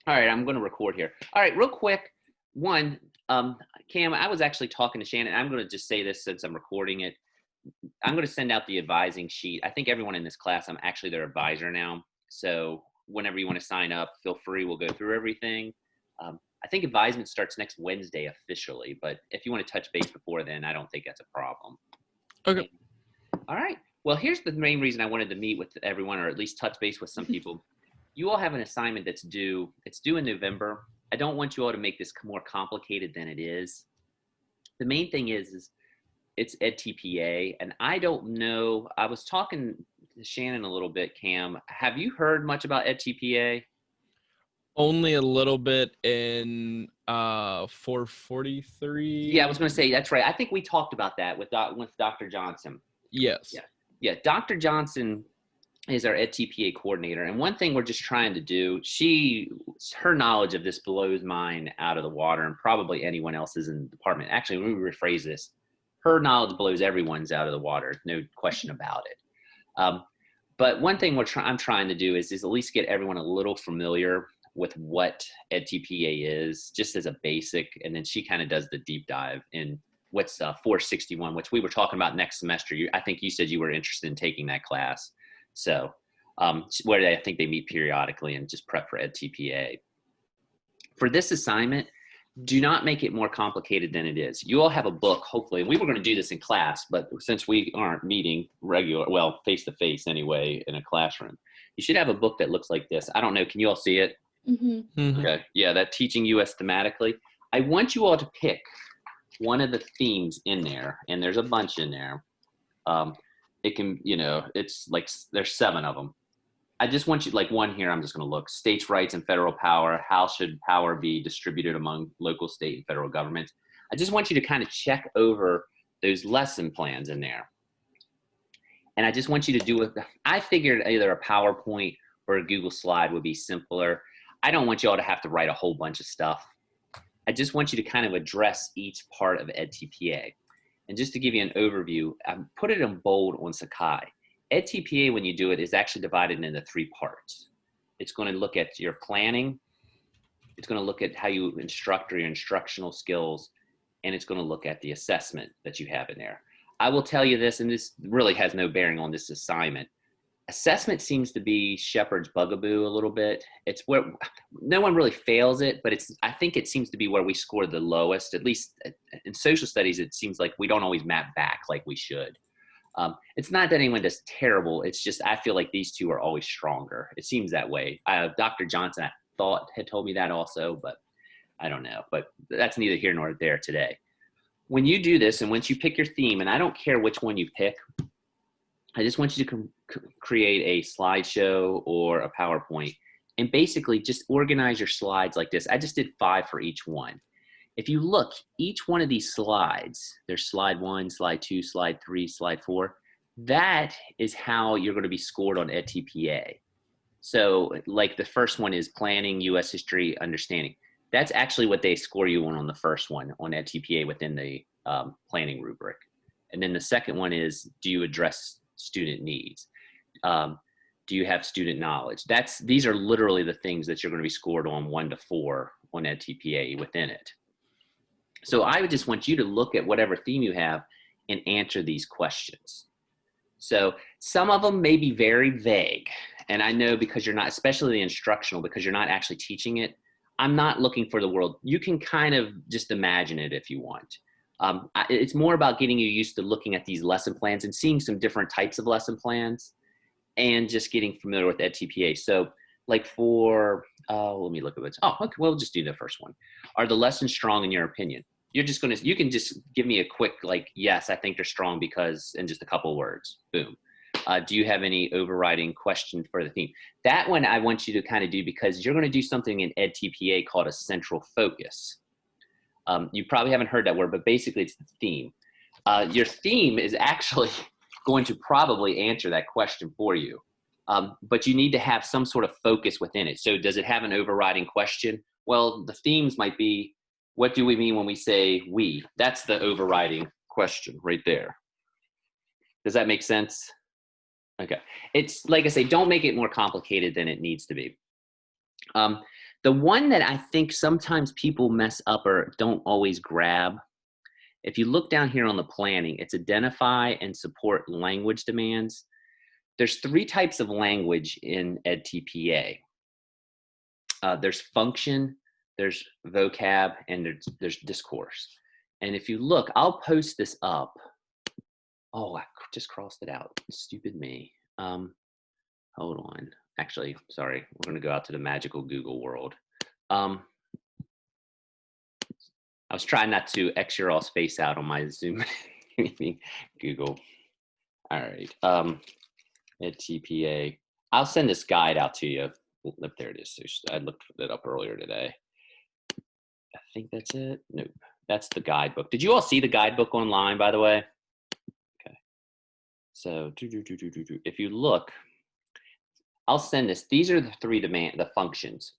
All right, I'm going to record here. All right, real quick. One, Cam, I was actually talking to Shannon. I'm going to just say this since I'm recording it. I'm going to send out the advising sheet. I think everyone in this class, I'm actually their advisor now. So whenever you want to sign up, feel free. We'll go through everything. I think advisement starts next Wednesday officially, but if you want to touch base before then, I don't think that's a problem. Okay. All right. Well, here's the main reason I wanted to meet with everyone, or at least touch base with some people. You all have an assignment that's due. It's due in November. I don't want you all to make this more complicated than it is. The main thing is it's EDTPA, and I don't know. I was talking to Shannon a little bit, Cam. Have you heard much about EDTPA? Only a little bit in 443. Yeah, I was going to say, that's right. I think we talked about that with Dr. Johnson. Yes. Yeah. Dr. Johnson is our EDTPA coordinator. And one thing we're just trying to do, her knowledge of this blows mine out of the water, and probably anyone else's in the department. Actually, let me rephrase this. Her knowledge blows everyone's out of the water. No question about it. But one thing I'm trying to do is at least get everyone a little familiar with what EDTPA is, just as a basic. And then she kind of does the deep dive in what's 461, which we were talking about next semester. I think you said you were interested in taking that class. So where I think they meet periodically and just prep for EDTPA. For this assignment, do not make it more complicated than it is. You all have a book, hopefully. We were going to do this in class, but since we aren't meeting face-to-face anyway in a classroom, you should have a book that looks like this. I don't know. Can you all see it? Mm-hmm. Mm-hmm. Okay. Yeah, that Teaching US Thematically. I want you all to pick one of the themes in there, and there's a bunch in there. It can, it's like there's 7 of them. I just want you, like one here, I'm just going to look. States' rights and federal power. How should power be distributed among local, state, and federal governments? I just want you to kind of check over those lesson plans in there. And I just want you to do it. I figured either a PowerPoint or a Google slide would be simpler. I don't want you all to have to write a whole bunch of stuff. I just want you to kind of address each part of EDTPA. And just to give you an overview, I put it in bold on Sakai. EDTPA, when you do it, is actually divided into 3 parts. It's going to look at your planning. It's going to look at how you instruct or your instructional skills. And it's going to look at the assessment that you have in there. I will tell you this, and this really has no bearing on this assignment. Assessment seems to be Shepard's bugaboo a little bit. It's where no one really fails it, but I think it seems to be where we score the lowest. At least in social studies, it seems like we don't always map back like we should. It's not that anyone does terrible. It's just I feel like these 2 are always stronger. It seems that way. Dr. Johnson, I thought, had told me that also, but I don't know. But that's neither here nor there today. When you do this, and once you pick your theme, and I don't care which one you pick, I just want you to create a slideshow or a PowerPoint and basically just organize your slides like this. I just did 5 for each one. If you look, each one of these slides, there's slide 1, slide 2, slide 3, slide 4. That is how you're going to be scored on EDTPA. So like the first one is planning, U.S. history, understanding. That's actually what they score you on the first one on EDTPA within the planning rubric. And then the second one is, do you address student needs? Do you have student knowledge? These are literally the things that you're going to be scored on 1 to 4 on EDTPA within it. So I would just want you to look at whatever theme you have and answer these questions. So some of them may be very vague. And I know because you're not, especially the instructional, because you're not actually teaching it, I'm not looking for the world. You can kind of just imagine it if you want. It's more about getting you used to looking at these lesson plans and seeing some different types of lesson plans and just getting familiar with EDTPA. So like for, let me look at this. Oh, okay, we'll just do the first one. Are the lessons strong in your opinion? You can just give me a quick, like, yes, I think they're strong because, in just a couple of words, boom. Do you have any overriding question for the theme? That one I want you to kind of do because you're going to do something in EDTPA called a central focus. You probably haven't heard that word, but basically it's the theme. Your theme is actually going to probably answer that question for you. But you need to have some sort of focus within it. So does it have an overriding question? Well, the themes might be, what do we mean when we say we? That's the overriding question right there. Does that make sense? Okay. It's like I say, don't make it more complicated than it needs to be. The one that I think sometimes people mess up or don't always grab, if you look down here on the planning, it's identify and support language demands. There's 3 types of language in EDTPA. There's function, there's vocab, and there's discourse. And if you look, I'll post this up. Oh, I just crossed it out. Stupid me. Hold on. Actually, sorry. We're going to go out to the magical Google world. I was trying not to X your all's face out on my Zoom meeting. Google. All right. EDTPA. I'll send this guide out to you. There it is. I looked it up earlier today. I think that's it. Nope. That's the guidebook. Did you all see the guidebook online, by the way? Okay. So if you look, I'll send this. These are the 3 the functions.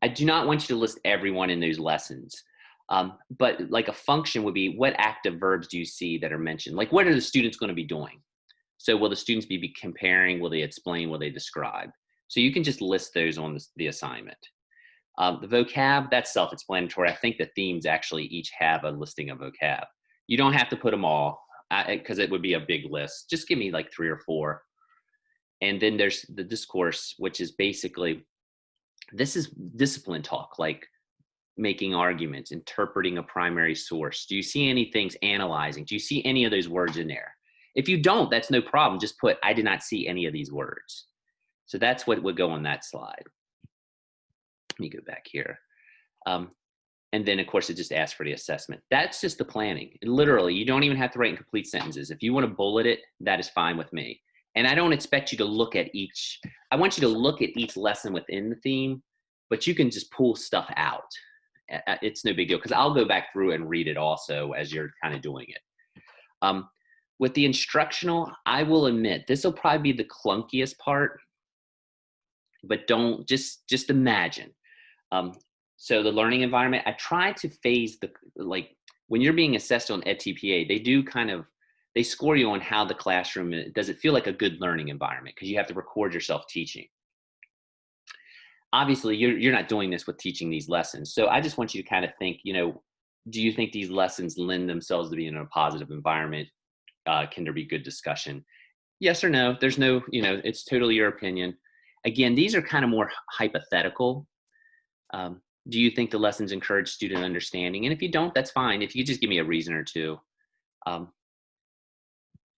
I do not want you to list everyone in those lessons. But like a function would be, what active verbs do you see that are mentioned? Like, what are the students going to be doing? So will the students be comparing? Will they explain? Will they describe? So you can just list those on the assignment. The vocab, that's self-explanatory. I think the themes actually each have a listing of vocab. You don't have to put them all because it would be a big list. Just give me like 3 or 4. And then there's the discourse, which is basically, this is discipline talk, like making arguments, interpreting a primary source. Do you see any things analyzing? Do you see any of those words in there? If you don't, that's no problem. Just put, I did not see any of these words. So that's what would go on that slide. Let me go back here. And then, of course, it just asks for the assessment. That's just the planning. Literally, you don't even have to write in complete sentences. If you want to bullet it, that is fine with me. And I don't expect you to look at each. I want you to look at each lesson within the theme, but you can just pull stuff out. It's no big deal, because I'll go back through and read it also as you're kind of doing it. With the instructional, I will admit, this will probably be the clunkiest part, but don't, just imagine. So the learning environment, I try to phase like when you're being assessed on EDTPA, they do kind of, they score you on how the classroom, does it feel like a good learning environment? Because you have to record yourself teaching. Obviously, you're not doing this with teaching these lessons. So I just want you to kind of think, do you think these lessons lend themselves to being in a positive environment? Can there be good discussion? Yes or no? There's no, it's totally your opinion. Again, these are kind of more hypothetical. Do you think the lessons encourage student understanding? And if you don't, that's fine. If you just give me a reason or two.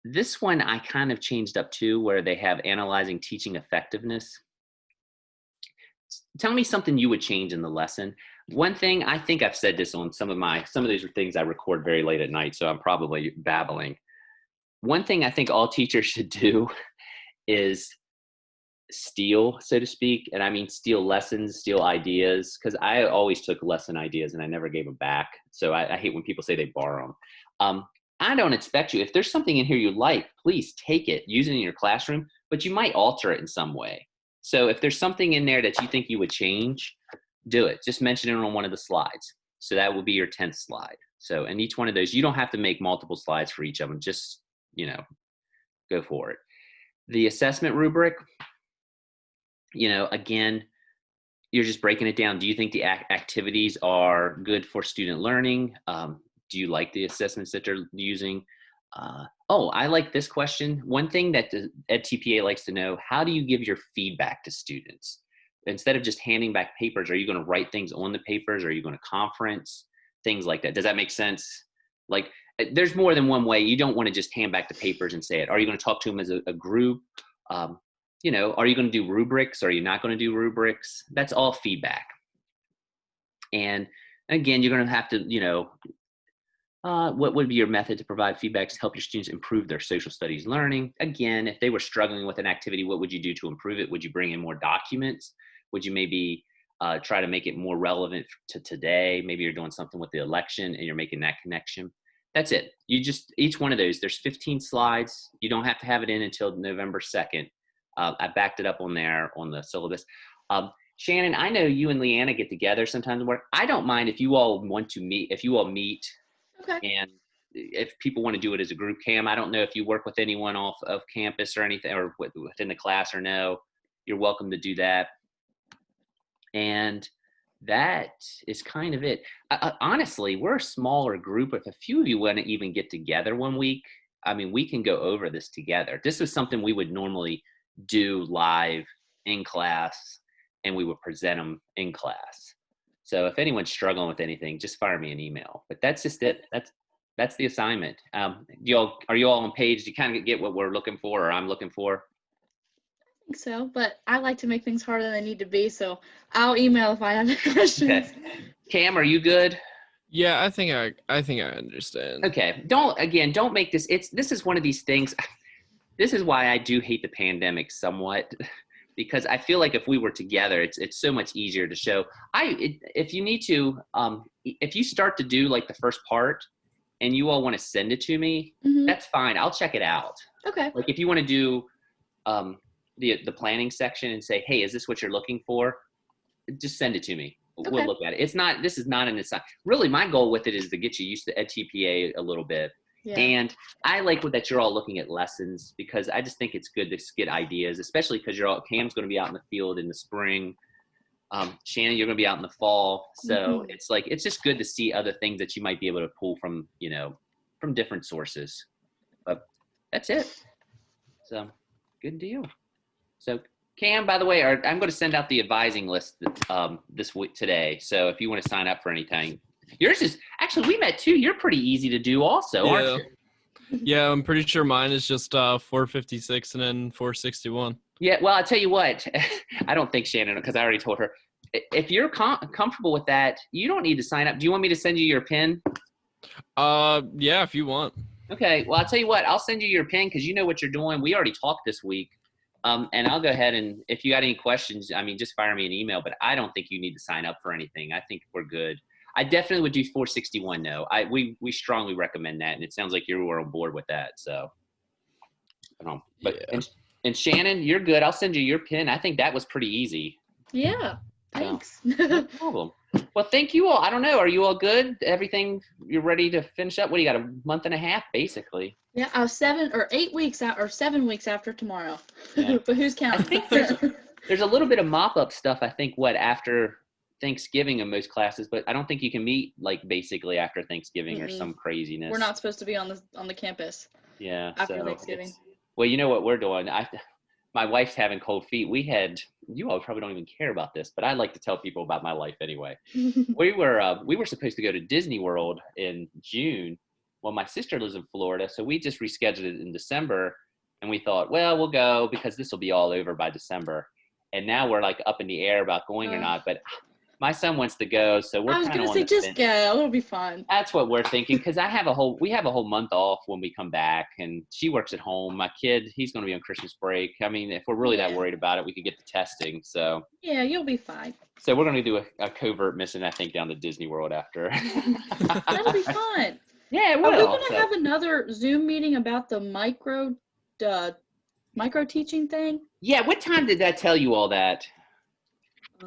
This one I kind of changed up too, where they have analyzing teaching effectiveness. Tell me something you would change in the lesson. One thing, I think I've said this on some of these are things I record very late at night, so I'm probably babbling. One thing I think all teachers should do is steal, so to speak. And I mean, steal lessons, steal ideas, because I always took lesson ideas and I never gave them back. So I hate when people say they borrow them. I don't expect you, if there's something in here you like, please take it, use it in your classroom, but you might alter it in some way. So if there's something in there that you think you would change, do it. Just mention it on one of the slides. So that will be your 10th slide. So, and each one of those, you don't have to make multiple slides for each of them. Just, go for it. The assessment rubric, again, you're just breaking it down. Do you think the activities are good for student learning? Do you like the assessments that they're using? I like this question. One thing that the EDTPA likes to know, how do you give your feedback to students? Instead of just handing back papers, are you going to write things on the papers? Are you going to conference? Things like that. Does that make sense? Like, there's more than one way. You don't want to just hand back the papers and say it. Are you going to talk to them as a group? Are you going to do rubrics? Are you not going to do rubrics? That's all feedback. And again, you're going to have to, what would be your method to provide feedback to help your students improve their social studies learning? Again, if they were struggling with an activity, what would you do to improve it? Would you bring in more documents? Would you maybe try to make it more relevant to today? Maybe you're doing something with the election and you're making that connection. That's it. Each one of those, there's 15 slides. You don't have to have it in until November 2nd. I backed it up on there on the syllabus. Shannon, I know you and Leanna get together sometimes to work. I don't mind if you all want to meet, Okay. and if people want to do it as a group cam. I don't know if you work with anyone off of campus or anything, or within the class or no. You're welcome to do that. And that is kind of it. Honestly, we're a smaller group. If a few of you want to even get together one week, I mean, we can go over this together. This is something we would normally do live in class, and we would present them in class. So if anyone's struggling with anything, just fire me an email. But that's just it. That's the assignment. Are you all on page? Do you kind of get what we're looking for, or I'm looking for? I think so, but I like to make things harder than they need to be, so I'll email if I have any questions. Okay. Cam, are you good? Yeah, I think I understand. Okay. Don't make this. This is one of these things. This is why I do hate the pandemic somewhat, because I feel like if we were together, it's so much easier to show. If you need to, if you start to do like the first part, and you all want to send it to me, that's fine. I'll check it out. Okay. Like if you want to do the planning section and say, hey, is this what you're looking for? Just send it to me. Okay. We'll look at it. This is not an assignment. Really, my goal with it is to get you used to EDTPA a little bit. Yeah. And I like that you're all looking at lessons, because I just think it's good to get ideas, especially because Cam's going to be out in the field in the spring. Shannon, you're going to be out in the fall. So it's just good to see other things that you might be able to pull from, from different sources. But that's it. So good deal. So Cam, by the way, I'm going to send out the advising list this week today. So if you want to sign up for anything, yours is actually, we met too. You're pretty easy to do also, aren't you? Yeah, I'm pretty sure mine is just 456 and then 461. Yeah, well, I'll tell you what. I don't think Shannon, because I already told her. If you're comfortable with that, you don't need to sign up. Do you want me to send you your PIN? Yeah, if you want. Okay, well, I'll tell you what. I'll send you your PIN because you know what you're doing. We already talked this week. And I'll go ahead and if you got any questions, I mean, just fire me an email. But I don't think you need to sign up for anything. I think we're good. I definitely would do 461 though. We strongly recommend that, and it sounds like you were on board with that. So, but yeah. And Shannon, you're good. I'll send you your PIN. I think that was pretty easy. Yeah, thanks. So, no problem. Well, thank you all. I don't know. Are you all good? Everything, you're ready to finish up? What do you got? A month and a half, basically. Yeah, 7 or 8 weeks out, or 7 weeks after tomorrow. Yeah. But who's counting? I think there's a little bit of mop-up stuff. I think after Thanksgiving in most classes, but I don't think you can meet like basically after Thanksgiving or some craziness. We're not supposed to be on the campus. Yeah. After Thanksgiving. Well, you know what we're doing. My wife's having cold feet. You all probably don't even care about this, but I like to tell people about my life anyway. We were supposed to go to Disney World in June. Well, my sister lives in Florida, so we just rescheduled it in December, and we thought, well, we'll go because this will be all over by December. And now we're like up in the air about going or not, but my son wants to go, so we're kind of on the fence. I was going to say, just go. It'll be fun. That's what we're thinking, because we have a whole month off when we come back, and she works at home. My kid, he's going to be on Christmas break. I mean, if we're really that worried about it, we could get the testing. So yeah, you'll be fine. So we're going to do a covert mission, I think, down to Disney World after. That'll be fun. Yeah, it will. Are we going to have another Zoom meeting about the micro teaching thing? Yeah, what time did that tell you all that?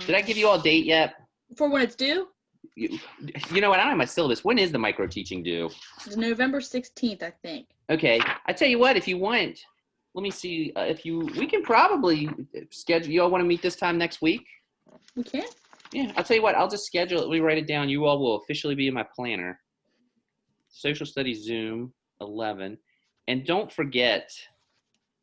Did I give you all a date yet? For when it's due? You know what? I don't have my syllabus. When is the micro teaching due? It's November 16th, I think. Okay. I tell you what, if you want, let me see. We can probably schedule. You all want to meet this time next week? We can. Yeah. I'll tell you what. I'll just schedule it. Let me write it down. You all will officially be in my planner. Social Studies Zoom 11. And don't forget,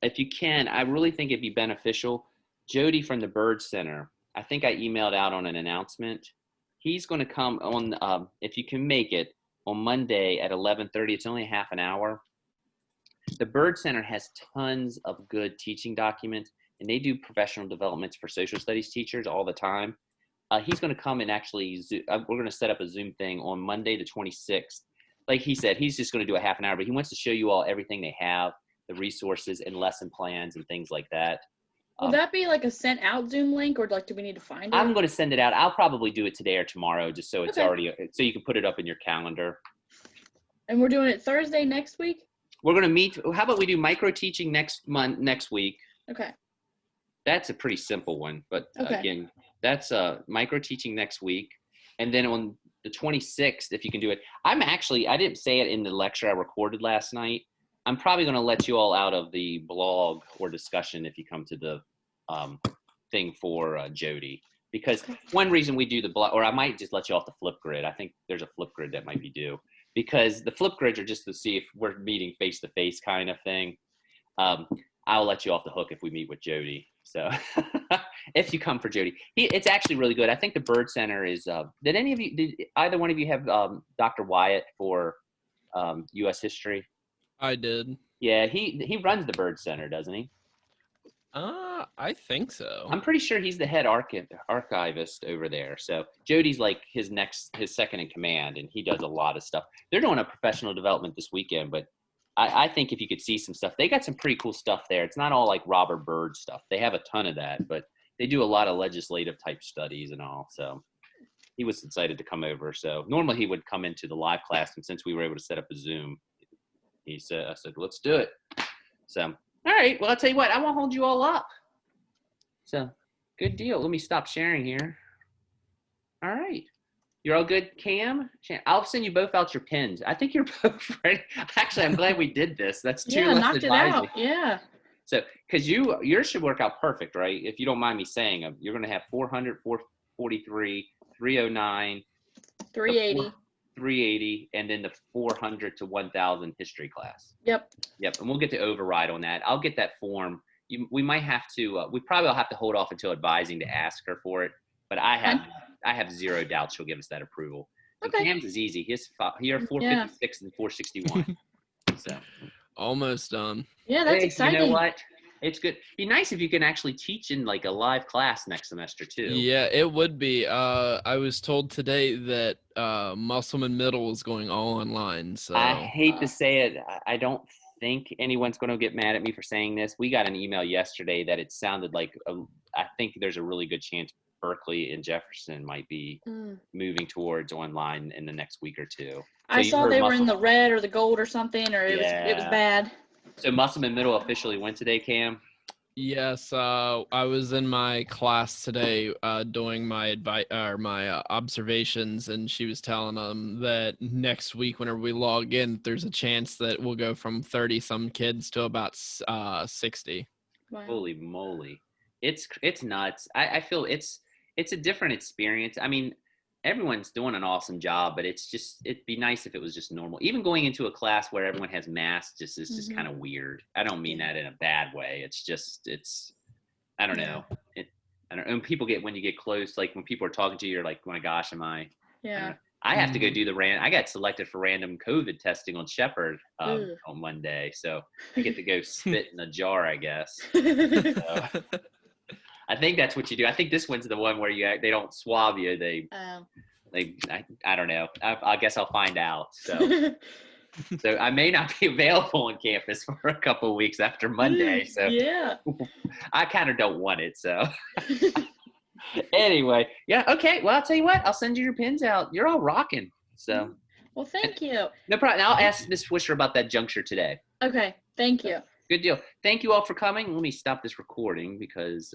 if you can, I really think it'd be beneficial. Jody from the Bird Center. I think I emailed out on an announcement. He's going to come on, if you can make it, on Monday at 11:30. It's only half an hour. The Bird Center has tons of good teaching documents, and they do professional developments for social studies teachers all the time. He's going to come and actually, we're going to set up a Zoom thing on Monday the 26th. Like he said, he's just going to do a half an hour, but he wants to show you all everything they have, the resources and lesson plans and things like that. Will that be like a sent out Zoom link, or do we need to find it? I'm going to send it out. I'll probably do it today or tomorrow, just so it's already, so you can put it up in your calendar. And we're doing it Thursday next week? We're going to meet. How about we do micro teaching next week? Okay. That's a pretty simple one, but again, that's micro teaching next week. And then on the 26th, if you can do it, I didn't say it in the lecture I recorded last night. I'm probably going to let you all out of the blog or discussion if you come to the thing for Jody. Because one reason we do the block, or I might just let you off the flip grid. I think there's a flip grid that might be due, because the flip grids are just to see if we're meeting face to face kind of thing. I'll let you off the hook if we meet with Jody. So if you come for Jody, it's actually really good. I think the Bird Center is, did either one of you have Dr. Wyatt for U.S. history? I did. Yeah, he runs the Bird Center, doesn't he? I think so. I'm pretty sure he's the head archivist over there. So Jody's like his second in command, and he does a lot of stuff. They're doing a professional development this weekend, but I think if you could see some stuff, they got some pretty cool stuff there. It's not all like Robert Byrd stuff. They have a ton of that, but they do a lot of legislative type studies and all. So he was excited to come over. So normally he would come into the live class, and since we were able to set up a Zoom, I said, let's do it. So, all right. Well, I'll tell you what, I won't hold you all up. So good deal. Let me stop sharing here. All right. You're all good, Cam? I'll send you both out your pins. I think you're both ready. Actually, I'm glad we did this. That's two less knocked it out. Yeah. So, because yours should work out perfect, right? If you don't mind me saying them, you're going to have 400, 443, 309, 380. 380, and then the 400 to 1,000 history class. Yep. And we'll get to override on that. I'll get that form. We might have to. We probably will have to hold off until advising to ask her for it. But I have zero doubt she'll give us that approval. Okay. Cam's is easy. He has 456 and 461. So almost done. Yeah, that's exciting. You know what? It's good. Be nice if you can actually teach in like a live class next semester too. Yeah, it would be. I was told today that Musselman Middle is going all online. So I hate to say it. I don't think anyone's going to get mad at me for saying this. We got an email yesterday that it sounded like I think there's a really good chance Berkeley and Jefferson might be moving towards online in the next week or two. So I saw they were in the red or the gold or something, or it was bad. So Musselman Middle officially went today, Cam? Yes, I was in my class today doing my observations, and she was telling them that next week, whenever we log in, there's a chance that we'll go from 30-some kids to about 60. Wow. Holy moly. It's nuts. I feel it's a different experience. I mean, everyone's doing an awesome job, but it'd be nice if it was just normal. Even going into a class where everyone has masks is just kind of weird. I don't mean that in a bad way. I don't know. I don't know. And people when you get close, like when people are talking to you, you're like, oh my gosh, am I? Yeah. I have to go do I got selected for random COVID testing on Shepherd on Monday. So I get to go spit in a jar, I guess. So, I think that's what you do. I think this one's the one where they don't swab you. I don't know. I guess I'll find out. So, so I may not be available on campus for a couple of weeks after Monday. So yeah, I kind of don't want it. So anyway, yeah, okay. Well, I'll tell you what. I'll send you your pins out. You're all rocking. So. Well, thank you. No problem. I'll ask Miss Swisher about that juncture today. Okay. Thank you. Good deal. Thank you all for coming. Let me stop this recording because